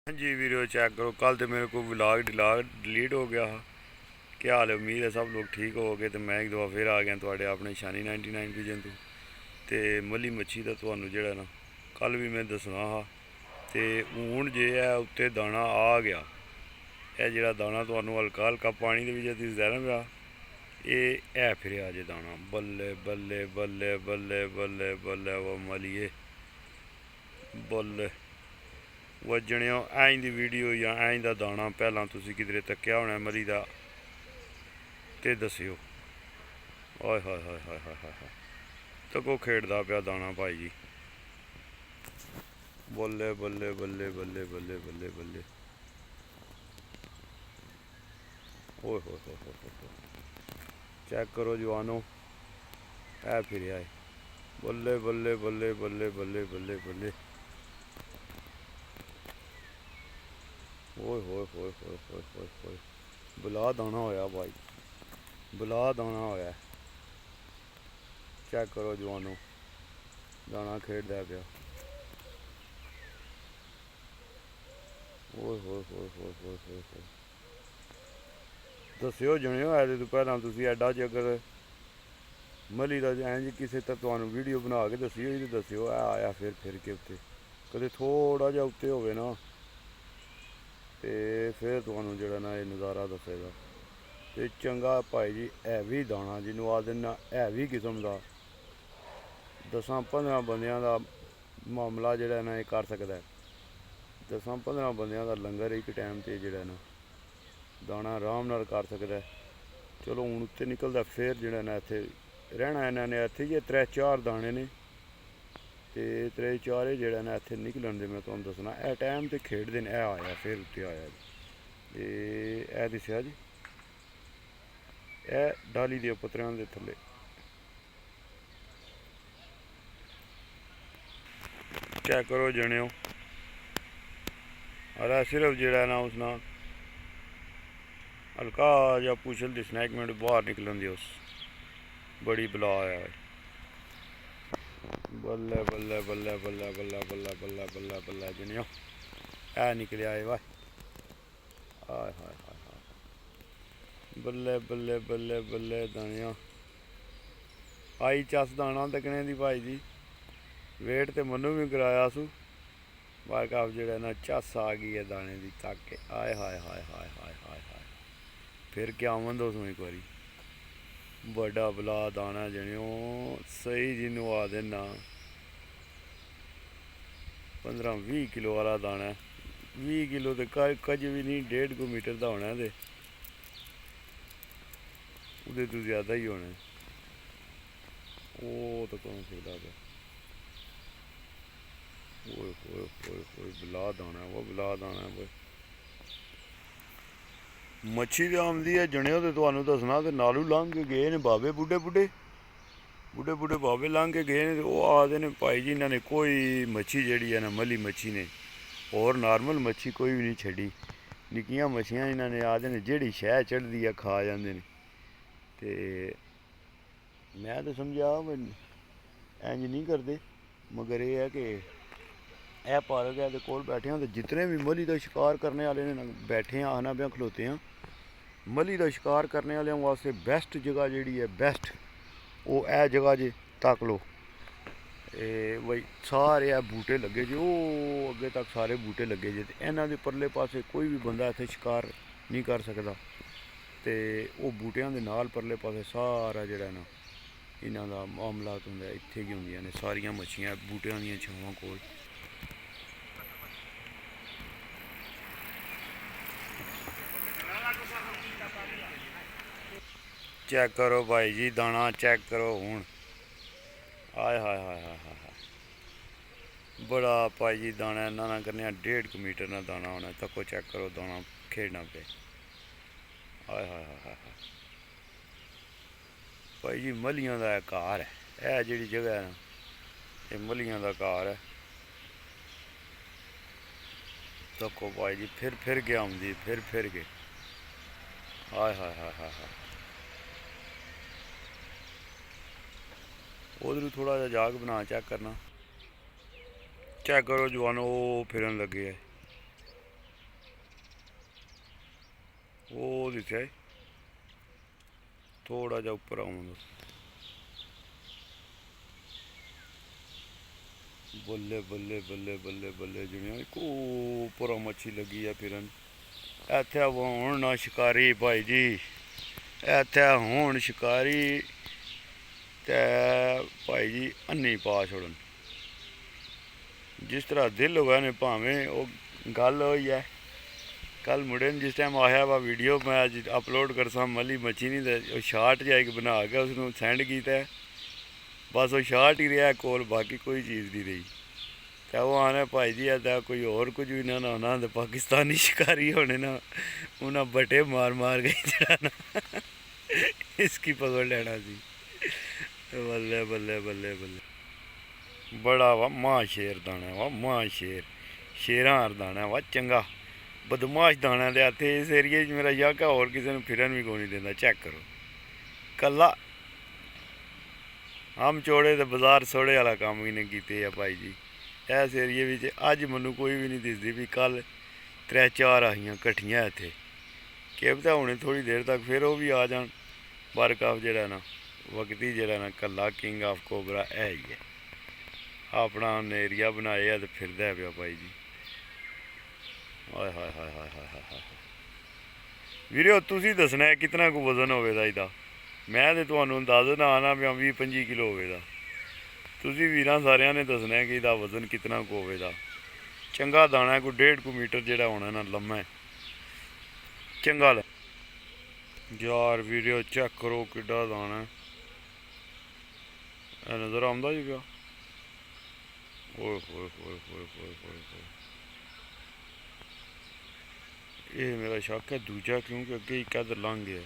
हाँ जी video check करो। कल तो मेरे को व्लॉग डिलीट हो गया। क्या हाल है? उम्मीद है सब लोग ठीक हो गए। तो मैं एक दफ़ा फिर आ गया थोड़े अपने शानी 99 विजन तो मली मच्छी का थानू जो ना कल भी मैं दसना हा। तो हूँ जे है उत्ते दाना आ गया। यह जो दाना थानू हल्का हल्का पानी के दिसदा ना पिया, ये है फिर जे दाना। बल्ले बल्ले बल्ले बल्ले बल्ले बल्ले वो मलिए बल्ले वजने ऐं दी वीडियो या ऐं दा दाना पहला तुसी किधरे तक्या होना मरी दा ते दस्सिओ। हाय हाय हाय हाय हाय हाय हाय तको खेड़दा पिया दाना भाई जी। बल्ले बल्ले बल्ले बल्ले बल्ले बल्ले बल्ले ओए हो हो। चेक करो जवानो, है फिर आए। बल्ले बल्ले बल्ले बल्ले बल्ले बल्ले बल्ले ओए होए होए होए होए होए होए बुला दाना होया भाई, बुला दाना होया। चेक करो जवानो, दाना खेड़दा पिया। ओए होए होए होए होए होए होए दस्सिओ जनिओ ऐसे तो पहला तुसी एडा जगर मली का इंज किसी तुहानू वीडियो बना के दस्सिओ ही तो दस्सिओ है आया फिर के उत्ते कदे थोड़ा जा उत्ते होवे ना तो फिर तुहानू जेड़ा ना ये नज़ारा दसेगा। तो चंगा भाई जी हैवी दाना जिन्हों आखदे ना हैवी किस्म का 10-15 बंदियां का मामला जेड़ा ना ये कर सकदा है। 10-15 बंदियां का लंगर एक टाइम ते जेड़ा ना दाना आराम नाल कर सकदा है। चलो हूँ उत्ते निकलदा फिर जेड़ा ना इत्थे रहना इन्होंने इत्थे जे 3-4 दाने ने ते 3-4 जेड़ा ना इत्थे निकलन दे मैं तुहानू दसना। ए टाइम ते खेड़दे न। ए आया फिर उत्ते आया जी, ए दिसेआ जी, ए डाली दे पत्तरां दे थल्ले। चेक करो जनेओ, अरे सिर्फ जेड़ा ना उसना हल्का जा पुछल दिसना, 1 मिनट बाहर निकलन दे उस बड़ी बला आया है। बल्ले बल्ले बल्ले बल्ले बल्ले बल्ले बल्ले बल्ले बल्ले जनेओ ऐ निकले आए वाह। हाय हाय हाय हाय बल्ले बल्ले बल्ले बल्ले दानिया आई चस दाना तकने दी भाई जी। वेट तो मनु भी कराया सू बाकी आप जो ना चस आ गई है दाने की तक के। आए हाय हाय हाय हाय हाय हाय फिर क्या आवन दो एक बारी। बड़ा बला दाना जनेओ सही जिन्हों आ देना 15-20 किलो वाला दाना है। 20 किलो तो कज भी नहीं, 1.5 मीटर का होना है तो ज़्यादा ही होना है। वो तो कौन सकता है बला दाना है वो बला दाना है वो मच्छी तो आमदी है जनेओ। तो तुहानू दसना तो नालू लंघ के गए ने बाबे बुढ़े बुढ़े बुढ़े बुढ़े बाबे लंघ के गए ने। वो आखदे ने भाई जी इन्होंने कोई मच्छी जी है ना मली मच्छी ने और नॉर्मल मच्छी कोई भी नहीं छड़ी। निक्कियां मच्छियां इन्होंने आखदे ने जेहड़ी शह चढ़दी है खा जाते हैं। तो मैं तो समझा इंज नहीं करते, मगर यह है कि यह पार्क है कोल बैठे हैं तो जितने भी मली का शिकार करने वाले ने बैठे हैं आखना पे खलोते हैं। मली का शिकार करने वाले वास्ते बेस्ट जगह जी है बेस्ट वो है जगह जे तक लो। बई सारे बूटे लगे जे, वो अगे तक सारे बूटे लगे जे। इन्हों के परले पासे कोई भी बंदा इतने शिकार नहीं कर सकता। तो वो बूटियां के नाल परले पासे सारा जड़ा ना इन्हों का मामला होंगे इत्थे ही होंगे ने सारिया मच्छियां बूटियां दी छावां कोल। चेक करो भाई जी दाना चेक करो हूँ। हाय हाय हाय हाय हाय हाय बड़ा भाई जी दाना इन्होंने करने 1.5 मीटर ना दाना होना। तको चेक करो दाना खेड़ना पे। हाय हाय हाय हाय भाई जी मलियां का घर है। यह जी जगह है ना ये मलियां का घर है। तको भाई जी फिर के आमदी फिर के। हाय हाय हाय हाय हाय उधर थोड़ा जा जाग बना चेक करना। चेक करो जवानो फिरन लगे है। ਉਹ ਦਿਖਿਆ ਥੋੜਾ ਜਿਹਾ ਉੱਪਰ ਆਉਂਦਾ। ਬੱਲੇ ਬੱਲੇ ਬੱਲੇ ਬੱਲੇ ਬੱਲੇ ਜਿਵੇਂ ਇੱਕ ਉੱਪਰੋਂ ਮੱਛੀ ਲੱਗੀ ਆ ਫਿਰਨ। ਇੱਥੇ ਹੁਣ ਨਾ ਸ਼ਿਕਾਰੀ ਭਾਈ ਜੀ, ਇੱਥੇ ਹੁਣ ਸ਼ਿਕਾਰੀ ਤੇ ਭਾਈ ਜੀ ਅੰਨੀ ਪਾ ਛੋੜਨ। ਜਿਸ ਤਰ੍ਹਾਂ ਦਿਲ ਹੋਇਆ ਨੇ ਭਾਵੇਂ ਉਹ ਗੱਲ ਹੋਈ ਹੈ। ਕੱਲ ਮੁੰਡੇ ਨੇ ਜਿਸ ਟਾਈਮ ਆਇਆ ਵਾ ਵੀਡੀਓ ਮੈਂ ਅੱਜ ਅਪਲੋਡ ਕਰਸਾਂ ਮੱਲੀ ਮੱਛੀ ਨਹੀਂ ਤੇ ਉਹ ਸ਼ਾਰਟ ਜਿਹਾ ਇੱਕ ਬਣਾ ਕੇ ਉਸਨੂੰ ਸੈਂਡ ਕੀਤਾ। ਬਸ ਉਹ ਸ਼ਾਰਟ ਹੀ ਰਿਹਾ ਕੋਲ, ਬਾਕੀ ਕੋਈ ਚੀਜ਼ ਨਹੀਂ ਰਹੀ। ਤੇ ਉਹ ਆਨੇ ਭਾਈ ਜੀ ਇੱਦਾਂ ਕੋਈ ਹੋਰ ਕੁਝ ਵੀ ਨਾ ਹੋਣਾ ਤੇ ਪਾਕਿਸਤਾਨੀ ਸ਼ਿਕਾਰੀ ਹੋਣੇ ਨਾ, ਉਹਨਾਂ ਬਟੇ ਮਾਰ ਮਾਰ ਗਏ ਜਿਹੜਾ ਨਾ ਇਸकी ਪਕੜ ਲੈਣਾ ਸੀ। ਬੱਲੇ ਬੱਲੇ ਬੱਲੇ ਬੱਲੇ ਬੜਾ ਵਾ ਮਾਂ ਸ਼ੇਰ ਦਾਣਾ ਵਾ, ਮਾਂ ਸ਼ੇਰ ਸ਼ੇਰਾਂ ਹਰ ਦਾਣਾ ਵਾ ਚੰਗਾ ਬਦਮਾਸ਼ ਦਾਣਾ ਦੇ ਹੱਥੇ। ਇਸ ਏਰੀਏ 'ਚ ਮੇਰਾ ਯਾਕਾ ਹੋਰ ਕਿਸੇ ਨੂੰ ਫਿਰਨ ਵੀ ਕੋਈ ਨਹੀਂ ਦਿੰਦਾ। ਚੈੱਕ ਕਰੋ ਕੱਲਾ ਆਮ ਚੋੜੇ ਤੇ ਬਾਜ਼ਾਰ ਸੋੜੇ ਵਾਲਾ ਕੰਮ ਵੀ ਨੇ ਕੀਤੇ ਆ ਭਾਈ ਜੀ ਇਸ ਏਰੀਏ ਵਿੱਚ। ਅੱਜ ਮੈਨੂੰ ਕੋਈ ਵੀ ਨਹੀਂ ਦਿਸਦੀ ਵੀ ਕੱਲ 3-4 ਆਈਆਂ ਇਕੱਠੀਆਂ ਇੱਥੇ। ਕਿ ਪਤਾ ਹੁਣੇ ਥੋੜ੍ਹੀ ਦੇਰ ਤੱਕ ਫਿਰ ਉਹ ਵੀ ਆ ਜਾਣ। ਬਰਕਾਫ ਜਿਹੜਾ ਨਾ ਵਕਤੀ ਜਿਹੜਾ ਨਾ ਕੱਲਾ ਕਿੰਗ ਆਫ ਕੋਬਰਾ ਇਹ ਹੀ ਹੈ। ਆਪਣਾ ਉਹਨੇ ਏਰੀਆ ਬਣਾਏ ਆ ਤੇ ਫਿਰਦਾ ਪਿਆ ਭਾਈ ਜੀ। ਹਾਏ ਹਾਏ ਹਾਏ ਹਾਏ ਹਾਏ ਹਾਏ ਹਾਏ ਵੀਰੇ ਤੁਸੀਂ ਦੱਸਣਾ ਕਿਤਨਾ ਕੁ ਵਜ਼ਨ ਹੋਵੇਗਾ ਇਹਦਾ। ਮੈਂ ਤਾਂ ਤੁਹਾਨੂੰ ਅੰਦਾਜ਼ਾ ਆਣਾ ਪਿਆ 20-25 ਕਿਲੋ ਹੋਵੇਗਾ। ਤੁਸੀਂ ਵੀਰਾਂ ਸਾਰਿਆਂ ਨੇ ਦੱਸਣਾ ਕਿ ਇਹਦਾ ਵਜ਼ਨ ਕਿਤਨਾ ਕੁ ਹੋਵੇਗਾ। ਚੰਗਾ ਦਾਣਾ ਕੋਈ 1.5 ਮੀਟਰ ਜਿਹੜਾ ਹੋਣਾ ਨਾ ਲੰਮਾ ਚੰਗਾ ਯਾਰ ਵੀਡੀਓ ਚੈੱਕ ਕਰੋ ਕਿੱਡਾ ਦਾਣਾ ਇਹ ਨਜ਼ਰ ਆਉਂਦਾ ਜੀ ਪਿਆ। ਓਏ ਹੋਏ ਹੋਏ ਹੋਏ ਹੋਏ ਹੋਏ ਹੋਏ ਇਹ ਮੇਰਾ ਸ਼ੱਕ ਹੈ ਦੂਜਾ ਕਿਉਂਕਿ ਅੱਗੇ ਇੱਕ ਇੱਧਰ ਲੰਘ ਗਿਆ।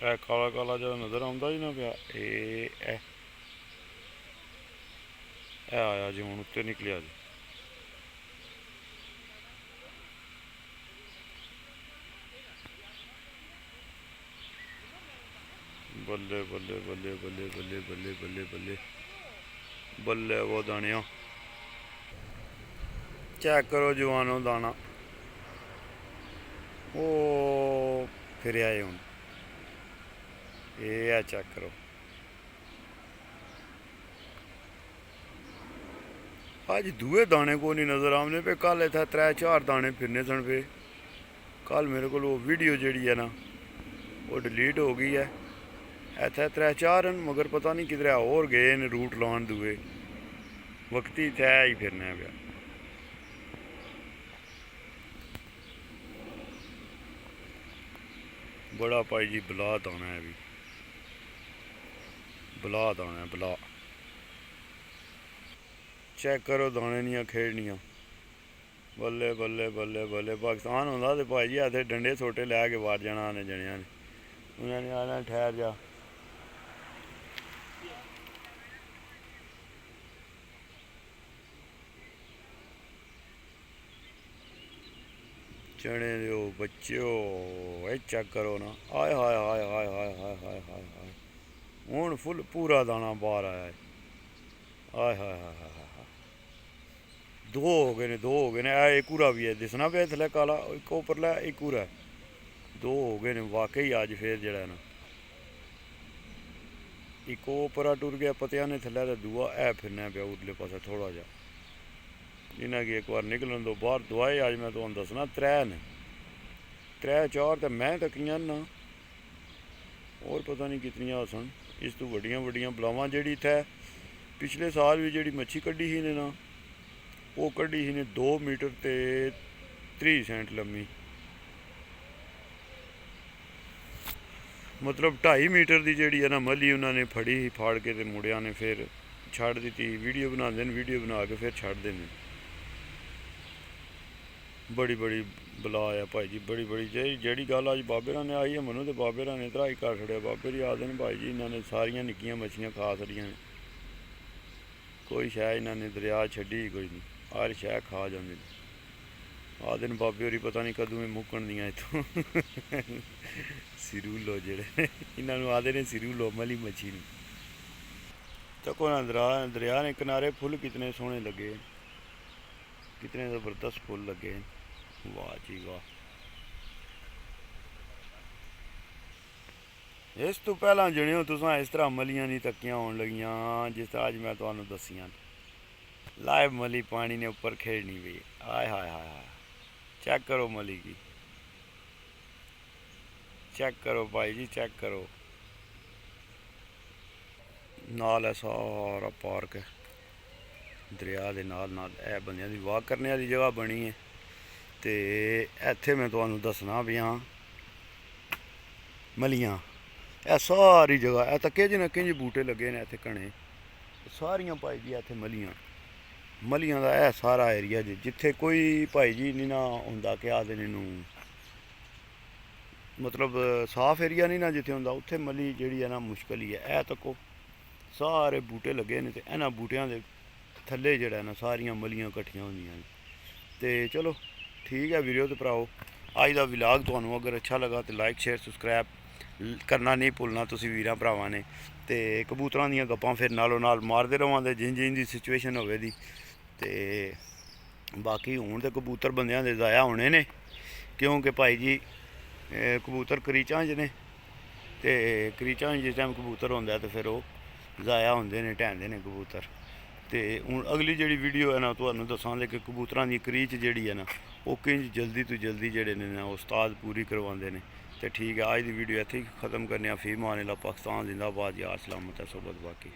ਇਹ ਕਾਲਾ ਕਾਲਾ ਜਿਹਾ ਨਜ਼ਰ ਆਉਂਦਾ ਹੀ ਨਾ ਪਿਆ। ਇਹ ਆਇਆ ਜੀ ਹੁਣ ਉੱਤੇ ਨਿਕਲਿਆ ਜੀ। ਬੱਲੇ ਬੱਲੇ ਬੱਲੇ ਬੱਲੇ ਬੱਲੇ ਬੱਲੇ ਬੱਲੇ ਬੱਲੇ ਬੱਲੇ ਉਹ ਦਾਣਿਆ ਚੈੱਕ ਕਰੋ ਜਵਾਨੋ ਦਾਣਾ ਉਹ ਫਿਰਿਆ ਹੈ ਹੁਣ। ਇਹ ਆ ਚੈੱਕ ਕਰੋ ਅੱਜ ਦੂਏ ਦਾਣੇ को नहीं नज़र आने पे। कल इतना 3-4 दाने फिरने सन पे। कल मेरे को वीडियो जी है ना वो डिलीट हो गई है। इतना 3-4 हैं मगर पता नहीं किधर और गए ने रूट लान दुए वक्ती तै ही फिरना पाया। बड़ा भाई जी बला दाना है भी बला दाना है बला। चेक करो दाने दियां खेड़नियां। बल्ले बल्ले बल्ले बल्ले पाकिस्तान होंदा ते भाई जी इत्थे डंडे सोटे लैके वार जाना आने जनिया ने। उन्होंने आना ठहर जा चने दो बच्चो चेक करो ना। हाय हाय हाय हाय हाय हाय हाय हाय हाय हूँ फुल पूरा दाना बाहर आया है। हाय हाय हाय हाय हाय दो हो गए ने दो हो गए ने। एक पूरा भी है दिसना पे थले काला एक उपरला एक पूरा दो हो गए ने वाकई अज फिर जड़ा ना एक उपरा टुर गया पतिया ने थले तो दूआ है फिरना पे उरले पासे थोड़ा जा इन्हें कि एक बार निकलन दो बाहर। दवाई अज मैं तुहानू दसना 3 ने 3-4 तो मैं तकियां ना और पता नहीं कितनियां सन। इस तो वड्डियां वड्डियां बलावां जिहड़ी इत्थै पिछले साल भी जिहड़ी मच्छी कड्ढी ही ने ना वो कड्ढी ही ने 2 मीटर ते 30 सेंट लम्मी मतलब 2.5 मीटर की जिहड़ी है ना मली उन्होंने फड़ी ही फाड़ के ते मुड़िया ने फिर छड़ दी। वीडियो बनाते हैं वीडियो बना के फिर छड़ते हैं। बड़ी बड़ी बला है भाई जी बड़ी बड़ी जी गल अज बाबे ने आई है मनु तो बाबे ने धराई कर छड़िया। बाबे जी आखते हैं भाई जी इन्होंने सारिया निक्कियां मच्छियां खा छड़ियां ने कोई शै इन्होंने दरिया छड्डी कोई नहीं हर शै खा जाते आखते हैं बाबे होरी पता नहीं कदों मुक्कन दियां इत्थों सिरूलो जेड़े इन्होंने आखते हैं सिरूलो मली मच्छी नहीं। तको ना दरिया ने किनारे फुल कितने सोहने लगे कितने ज़बरदस्त फुल लगे। ਵਾਹ ਜੀ ਵਾਹ। ਇਸ ਤੋਂ ਪਹਿਲਾਂ ਜਣਿਓ ਤੁਸੀਂ ਇਸ ਤਰ੍ਹਾਂ ਮਲੀਆਂ ਨਹੀਂ ਤੱਕੀਆਂ ਆਉਣ ਲੱਗੀਆਂ ਜਿਸ ਤਰ੍ਹਾਂ ਅੱਜ ਮੈਂ ਤੁਹਾਨੂੰ ਦੱਸੀਆਂ। ਲਾਈਵ ਮਲੀ ਪਾਣੀ ने ऊपर खेड़नी भी। आय हाय हाय हाय, चेक करो मली की, चेक करो भाई जी, चेक करो। नाल है सारा पार्क है दरिया के नाल नाल। ए बंदियां दी वाक करने वाली जगह बनी है। तो इत्थे मैं तुहानू दसना भी हाँ मलियां, ए सारी जगह ए तक किंज किंज बूटे लगे ने इत्थे घने सारियां भाई जी। इत्थे मलियां मलियां दा ए सारा एरिया जिथे कोई भाई जी नहीं ना हुंदा कि आखदे ने इनू मतलब साफ एरिया नहीं ना जिथे हुंदा उत्थे मली जिहड़ी है ना मुश्किल ही है। ए तको सारे बूटे लगे ने ते इन्हां बूटियां दे थल्ले जेह्ड़ा है ना सारियां मलियां कट्ठियां होंदियां ने। ते चलो ठीक है वीडियो ते भराओ, अज दा व्लॉग तुहानू अगर अच्छा लगा तो लाइक शेयर सबसक्राइब करना नहीं भुलना तुसी वीरां भरावां ने। ते कबूतरां दियां गप्पां फिर नालों नाल मारदे रवांगे जिंज जिंज दी सिचुएशन होवे दी। ते बाकी हूँ तो कबूतर बंदियां दे ज़ाया होने ने क्योंकि भाई जी कबूतर करीचां च ने ते करीचां जिस टाइम कबूतर होंदा तो फिर वो ज़ाया होंदे ने ढैंदे ने कबूतर। तो हूँ अगली जी वीडियो है ना तुहानू दसांगे कि कबूतरां दी करीच जिहड़ी है ना वो किंज जल्दी तो जल्दी जिहड़े ने ना उस्ताद पूरी करवांदे ने। तो ठीक है अज दी वीडियो इत्थे ही खत्म करने। फी मान अल्लाह, पाकिस्तान जिंदाबाद, यार सलामत है सोबत बाकी।